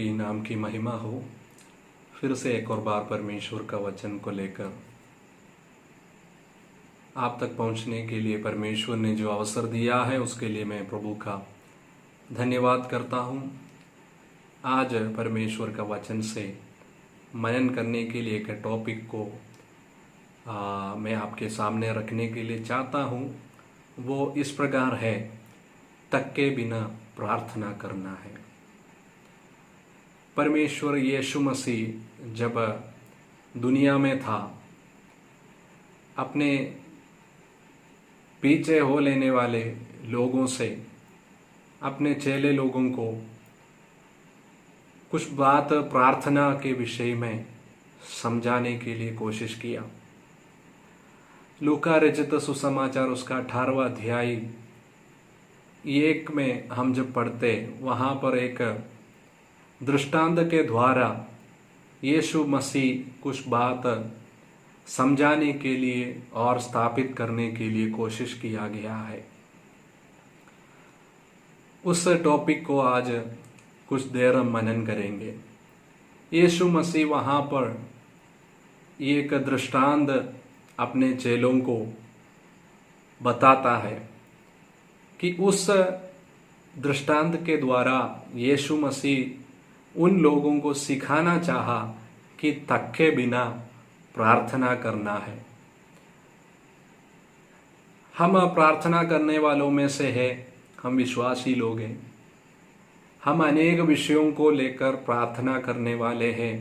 ही नाम की महिमा हो। फिर से एक और बार परमेश्वर का वचन को लेकर आप तक पहुंचने के लिए परमेश्वर ने जो अवसर दिया है उसके लिए मैं प्रभु का धन्यवाद करता हूं। आज परमेश्वर का वचन से मनन करने के लिए एक टॉपिक को मैं आपके सामने रखने के लिए चाहता हूं। वो इस प्रकार है, थके बिना प्रार्थना करना है। परमेश्वर यीशु मसीह जब दुनिया में था, अपने पीछे हो लेने वाले लोगों से, अपने चेले लोगों को कुछ बात प्रार्थना के विषय में समझाने के लिए कोशिश किया। लूका रचित सुसमाचार उसका 18वां अध्याय 1 में हम जब पढ़ते, वहाँ पर एक दृष्टांत के द्वारा यीशु मसीह कुछ बात समझाने के लिए और स्थापित करने के लिए कोशिश किया गया है। उस टॉपिक को आज कुछ देर हम मनन करेंगे। यीशु मसीह वहाँ पर एक दृष्टांत अपने चेलों को बताता है कि उस दृष्टांत के द्वारा यीशु मसीह उन लोगों को सिखाना चाहा कि थके बिना प्रार्थना करना है। हम प्रार्थना करने वालों में से है, हम विश्वासी लोग हैं। हम अनेक विषयों को लेकर प्रार्थना करने वाले हैं।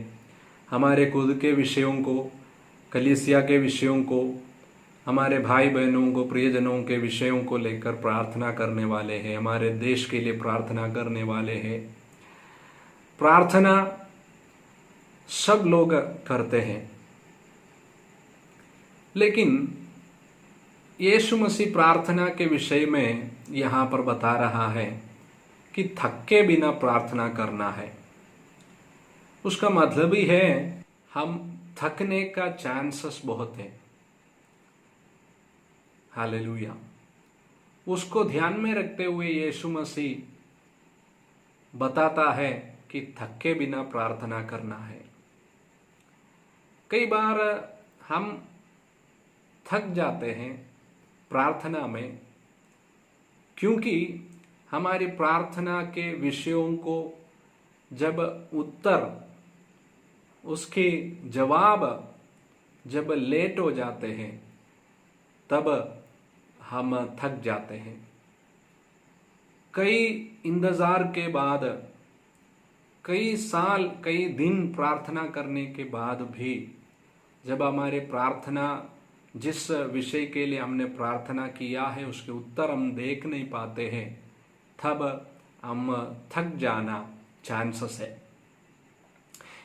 हमारे खुद के विषयों को, कलीसिया के विषयों को, हमारे भाई बहनों को, प्रियजनों के विषयों को लेकर प्रार्थना करने वाले हैं। हमारे देश के लिए प्रार्थना करने वाले हैं। प्रार्थना सब लोग करते हैं, लेकिन यीशु मसीह प्रार्थना के विषय में यहाँ पर बता रहा है कि थके बिना प्रार्थना करना है। उसका मतलब ही है हम थकने का चांसेस बहुत है। हालेलुया। उसको ध्यान में रखते हुए यीशु मसीह बताता है कि थके बिना प्रार्थना करना है। कई बार हम थक जाते हैं प्रार्थना में, क्योंकि हमारी प्रार्थना के विषयों को जब उत्तर, उसके जवाब जब लेट हो जाते हैं, तब हम थक जाते हैं। कई इंतजार के बाद, कई साल, कई दिन प्रार्थना करने के बाद भी जब हमारे प्रार्थना, जिस विषय के लिए हमने प्रार्थना किया है, उसके उत्तर हम देख नहीं पाते हैं, तब हम थक जाना चांसेस है।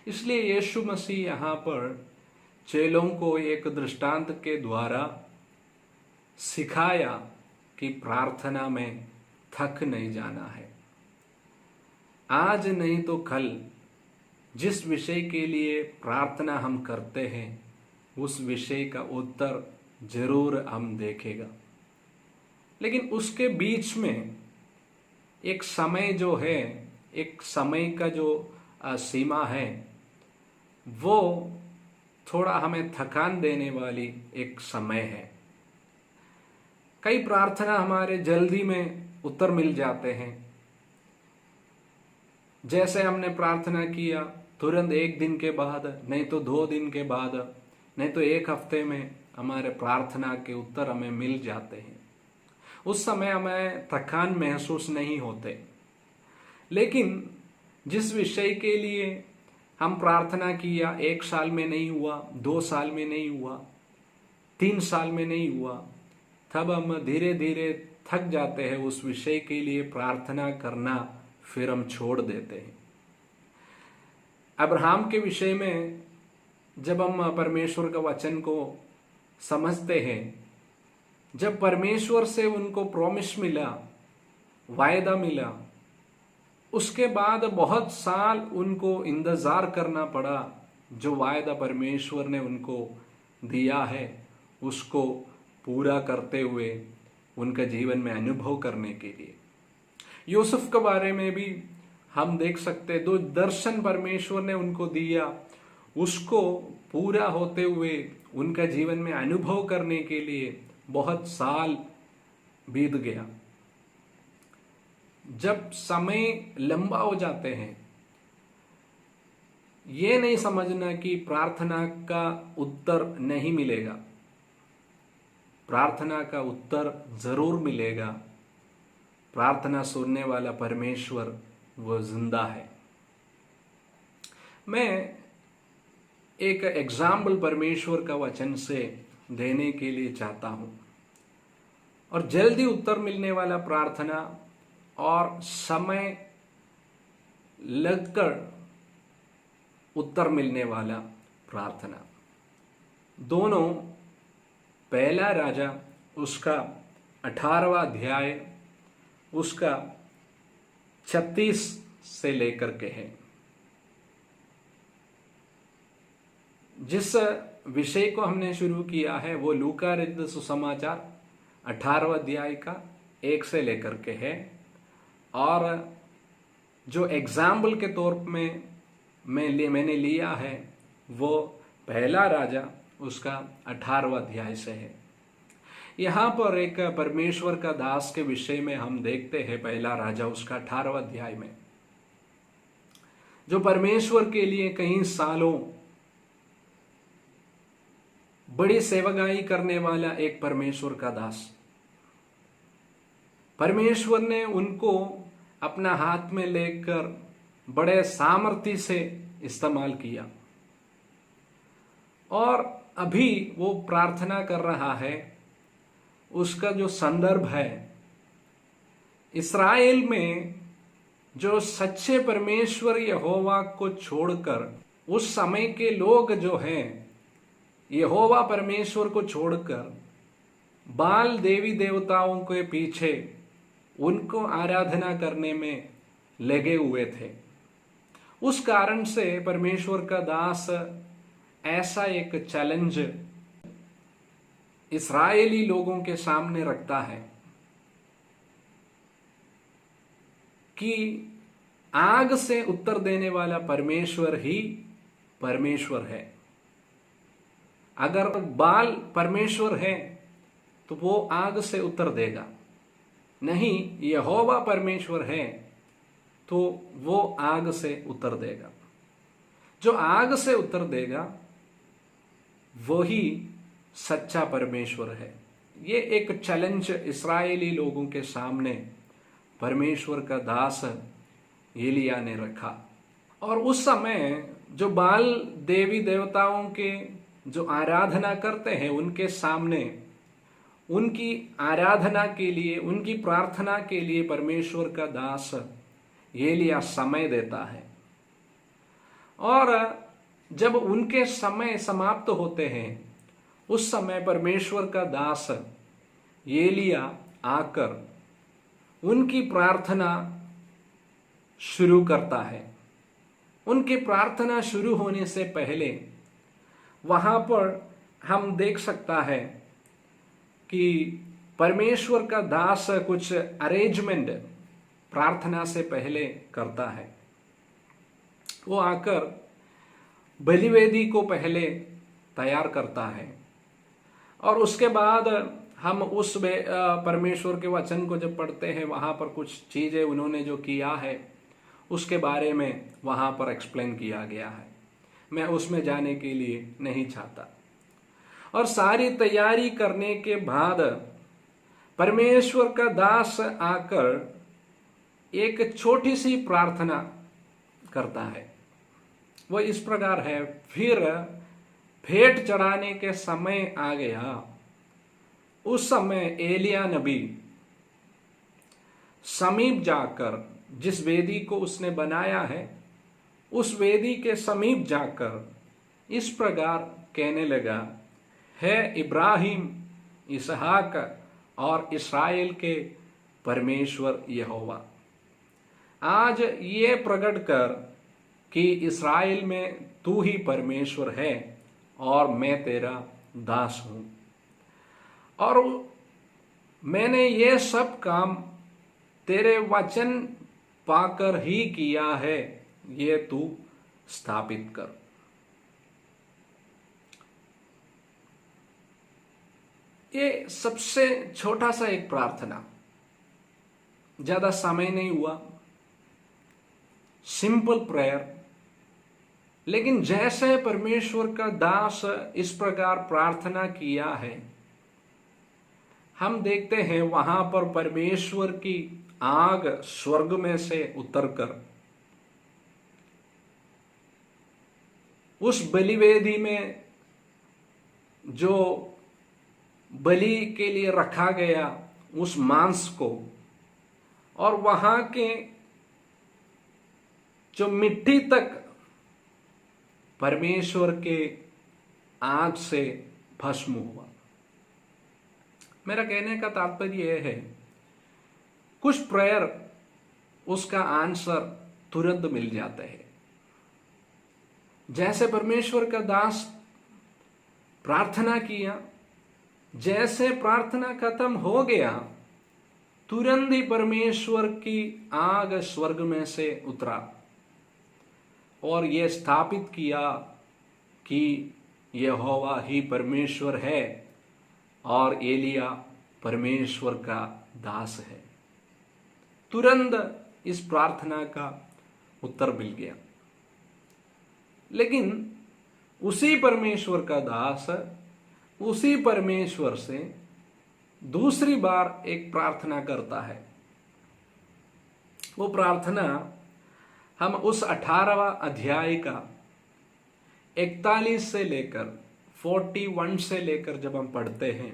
इसलिए यीशु मसीह यहाँ पर चेलों को एक दृष्टांत के द्वारा सिखाया कि प्रार्थना में थक नहीं जाना है। आज नहीं तो कल जिस विषय के लिए प्रार्थना हम करते हैं, उस विषय का उत्तर जरूर हम देखेगा। लेकिन उसके बीच में एक समय जो है, एक समय का जो सीमा है, वो थोड़ा हमें थकान देने वाली एक समय है। कई प्रार्थना हमारे जल्दी में उत्तर मिल जाते हैं। जैसे हमने प्रार्थना किया, तुरंत 1 दिन के बाद, नहीं तो 2 दिन के बाद, नहीं तो 1 हफ्ते में हमारे प्रार्थना के उत्तर हमें मिल जाते हैं। उस समय हमें थकान महसूस नहीं होते। लेकिन जिस विषय के लिए हम प्रार्थना किया, 1 साल में नहीं हुआ, 2 साल में नहीं हुआ, 3 साल में नहीं हुआ, तब हम धीरे धीरे थक जाते हैं। उस विषय के लिए प्रार्थना करना फिर हम छोड़ देते हैं। अब्राहम के विषय में जब हम परमेश्वर का वचन को समझते हैं, जब परमेश्वर से उनको प्रॉमिस मिला, वायदा मिला, उसके बाद बहुत साल उनको इंतजार करना पड़ा। जो वायदा परमेश्वर ने उनको दिया है, उसको पूरा करते हुए उनके जीवन में अनुभव करने के लिए। यूसुफ के बारे में भी हम देख सकते, जो दर्शन परमेश्वर ने उनको दिया उसको पूरा होते हुए उनका जीवन में अनुभव करने के लिए बहुत साल बीत गया। जब समय लंबा हो जाते हैं, ये नहीं समझना कि प्रार्थना का उत्तर नहीं मिलेगा। प्रार्थना का उत्तर जरूर मिलेगा। प्रार्थना सुनने वाला परमेश्वर वो जिंदा है। मैं एक एग्जाम्पल परमेश्वर का वचन से देने के लिए चाहता हूं, और जल्दी उत्तर मिलने वाला प्रार्थना और समय लगकर उत्तर मिलने वाला प्रार्थना, दोनों पहला राजा उसका 18वां अध्याय उसका 36 से लेकर के है। जिस विषय को हमने शुरू किया है वो लूका रचित सुसमाचार 18वां अध्याय का 1 से लेकर के है, और जो एग्जाम्पल के तौर में मैंने लिया है वो पहला राजा उसका 18वां अध्याय से है। यहाँ पर एक परमेश्वर का दास के विषय में हम देखते हैं पहला राजा उसका 18वां अध्याय में, जो परमेश्वर के लिए कई सालों बड़ी सेवकाई करने वाला एक परमेश्वर का दास। परमेश्वर ने उनको अपना हाथ में लेकर बड़े सामर्थ्य से इस्तेमाल किया, और अभी वो प्रार्थना कर रहा है। उसका जो संदर्भ है, इस्राएल में जो सच्चे परमेश्वर यहोवा को छोड़कर, उस समय के लोग जो हैं यहोवा परमेश्वर को छोड़कर बाल देवी देवताओं के पीछे उनको आराधना करने में लगे हुए थे। उस कारण से परमेश्वर का दास ऐसा एक चैलेंज इस्राएली लोगों के सामने रखता है कि आग से उत्तर देने वाला परमेश्वर ही परमेश्वर है। अगर बाल परमेश्वर है तो वो आग से उत्तर देगा, नहीं यहोवा परमेश्वर है तो वो आग से उत्तर देगा। जो आग से उत्तर देगा वही सच्चा परमेश्वर है। ये एक चैलेंज इस्राएली लोगों के सामने परमेश्वर का दास एलिया ने रखा। और उस समय जो बाल देवी देवताओं के जो आराधना करते हैं, उनके सामने उनकी आराधना के लिए, उनकी प्रार्थना के लिए परमेश्वर का दास एलिया समय देता है। और जब उनके समय समाप्त होते हैं, उस समय परमेश्वर का दास एलिया आकर उनकी प्रार्थना शुरू करता है। उनकी प्रार्थना शुरू होने से पहले वहां पर हम देख सकता है कि परमेश्वर का दास कुछ अरेंजमेंट प्रार्थना से पहले करता है। वो आकर बलिवेदी को पहले तैयार करता है, और उसके बाद हम उस परमेश्वर के वचन को जब पढ़ते हैं, वहां पर कुछ चीजें उन्होंने जो किया है उसके बारे में वहां पर एक्सप्लेन किया गया है। मैं उसमें जाने के लिए नहीं चाहता। और सारी तैयारी करने के बाद परमेश्वर का दास आकर एक छोटी सी प्रार्थना करता है। वो इस प्रकार है, फिर भेंट चढ़ाने के समय आ गया। उस समय एलिया नबी समीप जाकर, जिस वेदी को उसने बनाया है उस वेदी के समीप जाकर इस प्रकार कहने लगा, है इब्राहिम, इसहाक और इस्राएल के परमेश्वर यहोवा, आज ये प्रकट कर कि इस्राएल में तू ही परमेश्वर है और मैं तेरा दास हूं, और मैंने ये सब काम तेरे वचन पाकर ही किया है, ये तू स्थापित कर। ये सबसे छोटा सा एक प्रार्थना, ज्यादा समय नहीं हुआ, सिंपल प्रेयर। लेकिन जैसे परमेश्वर का दास इस प्रकार प्रार्थना किया है, हम देखते हैं वहां पर परमेश्वर की आग स्वर्ग में से उतरकर उस बलिवेदी में जो बलि के लिए रखा गया उस मांस को, और वहां के जो मिट्टी तक परमेश्वर के आग से भस्म हुआ। मेरा कहने का तात्पर्य यह है, कुछ प्रेयर उसका आंसर तुरंत मिल जाता है। जैसे परमेश्वर का दास प्रार्थना किया, जैसे प्रार्थना खत्म हो गया, तुरंत ही परमेश्वर की आग स्वर्ग में से उतरा और यह स्थापित किया कि यहोवा ही परमेश्वर है और एलिया परमेश्वर का दास है। तुरंत इस प्रार्थना का उत्तर मिल गया। लेकिन उसी परमेश्वर का दास उसी परमेश्वर से दूसरी बार एक प्रार्थना करता है। वो प्रार्थना हम उस 18वां अध्याय का 41 से लेकर 41 से लेकर जब हम पढ़ते हैं,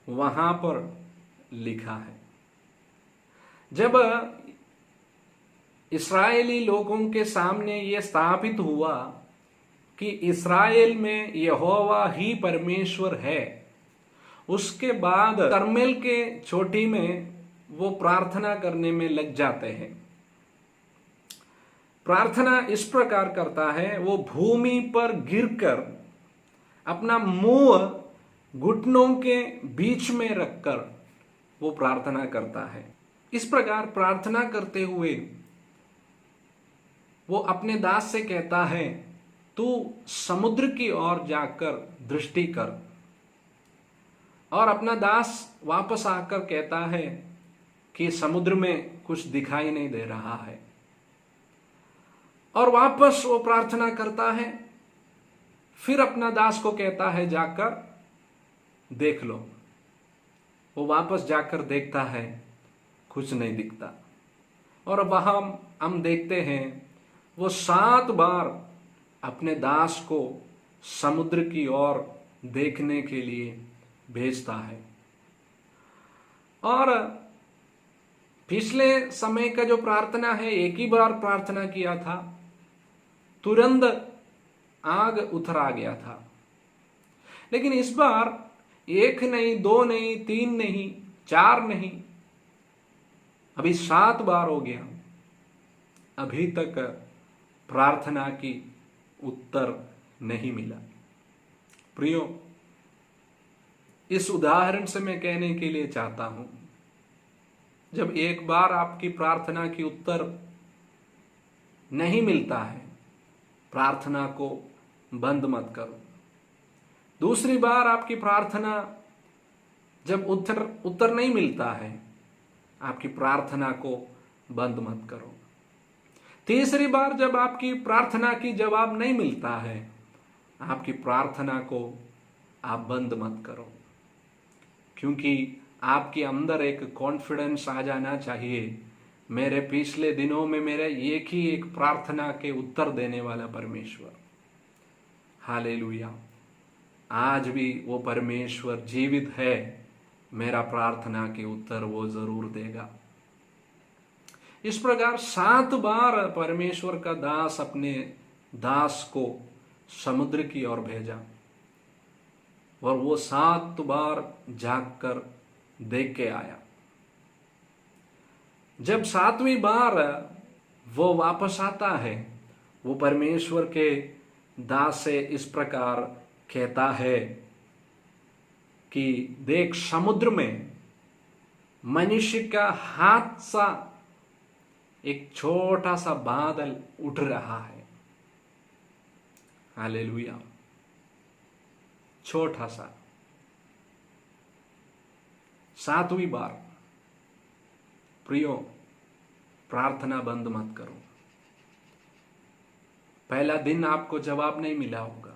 वहां पर लिखा है, जब इस्राएली लोगों के सामने यह स्थापित हुआ कि इस्राएल में यहोवा ही परमेश्वर है, उसके बाद कर्मेल के चोटी में वो प्रार्थना करने में लग जाते हैं। प्रार्थना इस प्रकार करता है, वो भूमि पर गिरकर अपना मुंह घुटनों के बीच में रखकर वो प्रार्थना करता है। इस प्रकार प्रार्थना करते हुए वो अपने दास से कहता है, तू समुद्र की ओर जाकर दृष्टि कर। और अपना दास वापस आकर कहता है कि समुद्र में कुछ दिखाई नहीं दे रहा है। और वापस वो प्रार्थना करता है, फिर अपना दास को कहता है जाकर देख लो। वो वापस जाकर देखता है, कुछ नहीं दिखता। और वहां हम देखते हैं वो 7 बार अपने दास को समुद्र की ओर देखने के लिए भेजता है। और पिछले समय का जो प्रार्थना है, एक ही बार प्रार्थना किया था, तुरंत आग उतर आ गया था। लेकिन इस बार 1 नहीं, 2 नहीं, 3 नहीं, 4 नहीं, अभी 7 बार हो गया, अभी तक प्रार्थना की उत्तर नहीं मिला। प्रियो, इस उदाहरण से मैं कहने के लिए चाहता हूं, जब एक बार आपकी प्रार्थना की उत्तर नहीं मिलता है, प्रार्थना को बंद मत करो। दूसरी बार आपकी प्रार्थना जब उत्तर नहीं मिलता है, आपकी प्रार्थना को बंद मत करो। तीसरी बार जब आपकी प्रार्थना की जवाब नहीं मिलता है, आपकी प्रार्थना को आप बंद मत करो। क्योंकि आपके अंदर एक कॉन्फिडेंस आ जाना चाहिए, मेरे पिछले दिनों में मेरे एक प्रार्थना के उत्तर देने वाला परमेश्वर, हालेलुया, आज भी वो परमेश्वर जीवित है, मेरा प्रार्थना के उत्तर वो जरूर देगा। इस प्रकार 7 बार परमेश्वर का दास अपने दास को समुद्र की ओर भेजा और वो 7 बार जाकर देख के आया। जब 7वीं बार वो वापस आता है, वो परमेश्वर के दास से इस प्रकार कहता है कि देख, समुद्र में मनुष्य का हाथ सा एक छोटा सा बादल उठ रहा है। हालेलुया। छोटा सा। 7वीं बार, प्रियो, प्रार्थना बंद मत करो। पहला दिन आपको जवाब नहीं मिला होगा,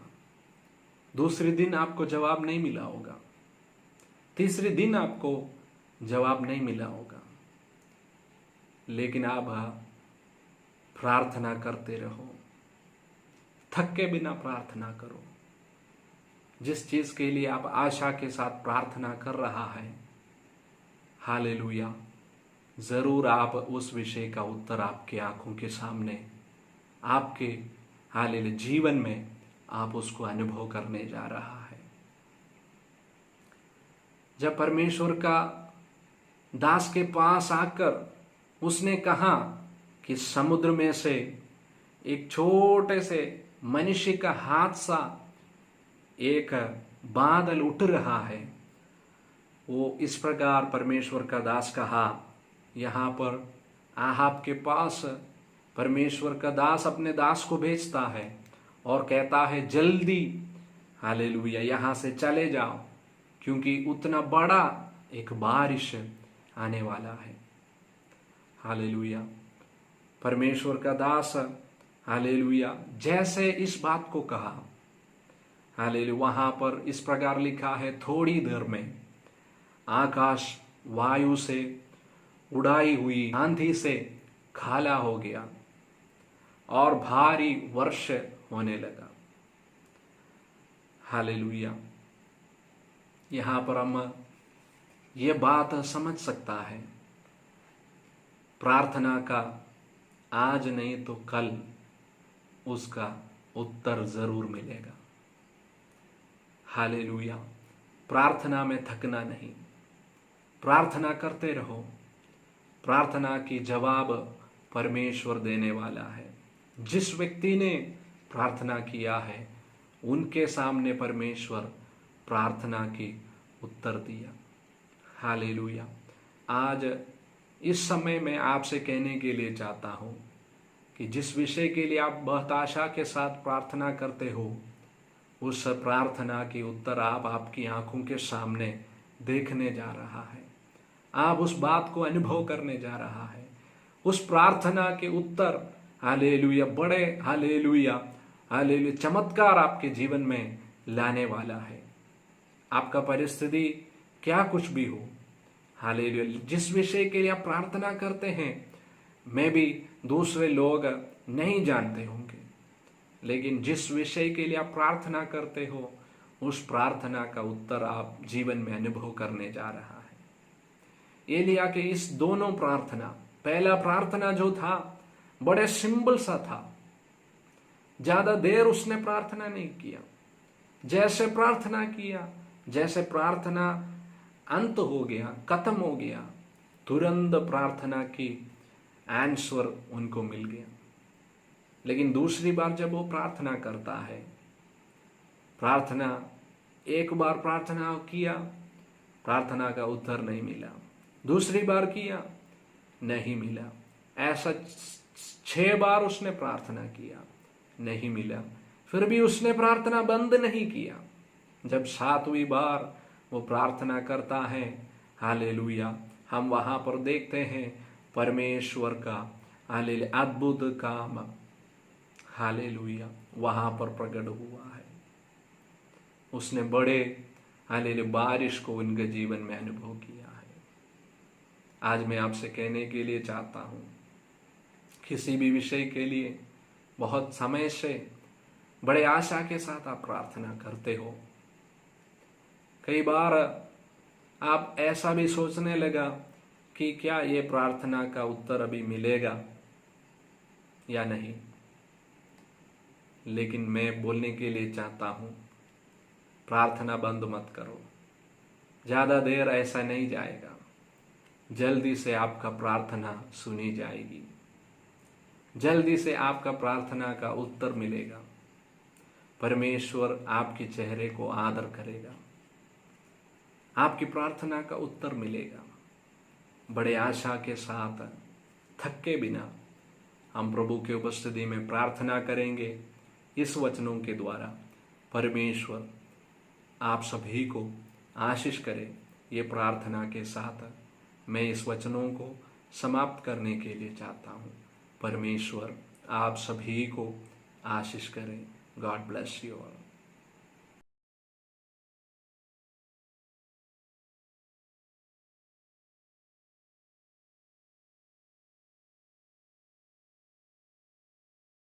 दूसरे दिन आपको जवाब नहीं मिला होगा, तीसरे दिन आपको जवाब नहीं मिला होगा, लेकिन आप प्रार्थना करते रहो। थके बिना प्रार्थना करो। जिस चीज के लिए आप आशा के साथ प्रार्थना कर रहा है, हालेलुया, जरूर आप उस विषय का उत्तर आपके आंखों के सामने, आपके हालेलुया जीवन में आप उसको अनुभव करने जा रहा है। जब परमेश्वर का दास के पास आकर उसने कहा कि समुद्र में से एक छोटे से मनुष्य का हाथ सा एक बादल उठ रहा है, वो इस प्रकार परमेश्वर का दास कहा। यहाँ पर आहाब के पास परमेश्वर का दास अपने दास को भेजता है और कहता है, जल्दी हालेलुया यहाँ से चले जाओ, क्योंकि उतना बड़ा एक बारिश आने वाला है। हालेलुया। परमेश्वर का दास हालेलुया जैसे इस बात को कहा, हालेलुया, वहां पर इस प्रकार लिखा है, थोड़ी देर में आकाश वायु से उड़ाई हुई आंधी से खाला हो गया और भारी वर्ष होने लगा। हालेलुया। यहां पर हम ये बात समझ सकता है, प्रार्थना का आज नहीं तो कल उसका उत्तर जरूर मिलेगा। हालेलुया। प्रार्थना में थकना नहीं, प्रार्थना करते रहो। प्रार्थना की जवाब परमेश्वर देने वाला है। जिस व्यक्ति ने प्रार्थना किया है उनके सामने परमेश्वर प्रार्थना की उत्तर दिया। हालेलुया। आज इस समय मैं आपसे कहने के लिए चाहता हूं कि जिस विषय के लिए आप बहुत आशा के साथ प्रार्थना करते हो, उस प्रार्थना की उत्तर आप आपकी आंखों के सामने देखने जा रहा है। आप उस बात को अनुभव करने जा रहा है। उस प्रार्थना के उत्तर हालेलुया बड़े हालेलुया हालेलुया चमत्कार आपके जीवन में लाने वाला है। आपका परिस्थिति क्या कुछ भी हो, हालेलुया, जिस विषय के लिए आप प्रार्थना करते हैं, मैं भी दूसरे लोग नहीं जानते होंगे, लेकिन जिस विषय के लिए आप प्रार्थना करते हो, उस प्रार्थना का उत्तर आप जीवन में अनुभव करने जा रहा है। एलिया के इस दोनों प्रार्थना, पहला प्रार्थना जो था बड़े सिंपल सा था, ज्यादा देर उसने प्रार्थना नहीं किया। जैसे प्रार्थना किया, जैसे प्रार्थना अंत हो गया, खत्म हो गया, तुरंत प्रार्थना की आंसर उनको मिल गया। लेकिन दूसरी बार जब वो प्रार्थना करता है, प्रार्थना एक बार प्रार्थना किया, प्रार्थना का उत्तर नहीं मिला, दूसरी बार किया, नहीं मिला, ऐसा 6 बार उसने प्रार्थना किया, नहीं मिला, फिर भी उसने प्रार्थना बंद नहीं किया। जब 7वीं बार वो प्रार्थना करता है, हालेलुया, हम वहां पर देखते हैं परमेश्वर का हालेलुया अद्भुत काम हालेलुया वहां पर प्रकट हुआ है। उसने बड़े हालेलुया बारिश को उनके जीवन में अनुभव किया है। आज मैं आपसे कहने के लिए चाहता हूं, किसी भी विषय के लिए बहुत समय से बड़े आशा के साथ आप प्रार्थना करते हो। कई बार आप ऐसा भी सोचने लगा कि क्या ये प्रार्थना का उत्तर अभी मिलेगा या नहीं, लेकिन मैं बोलने के लिए चाहता हूं, प्रार्थना बंद मत करो। ज्यादा देर ऐसा नहीं जाएगा, जल्दी से आपका प्रार्थना सुनी जाएगी, जल्दी से आपका प्रार्थना का उत्तर मिलेगा। परमेश्वर आपके चेहरे को आदर करेगा, आपकी प्रार्थना का उत्तर मिलेगा। बड़े आशा के साथ थके बिना हम प्रभु की उपस्थिति में प्रार्थना करेंगे। इस वचनों के द्वारा परमेश्वर आप सभी को आशीष करे। ये प्रार्थना के साथ मैं इस वचनों को समाप्त करने के लिए चाहता हूँ। परमेश्वर आप सभी को आशीष करें। God bless you all.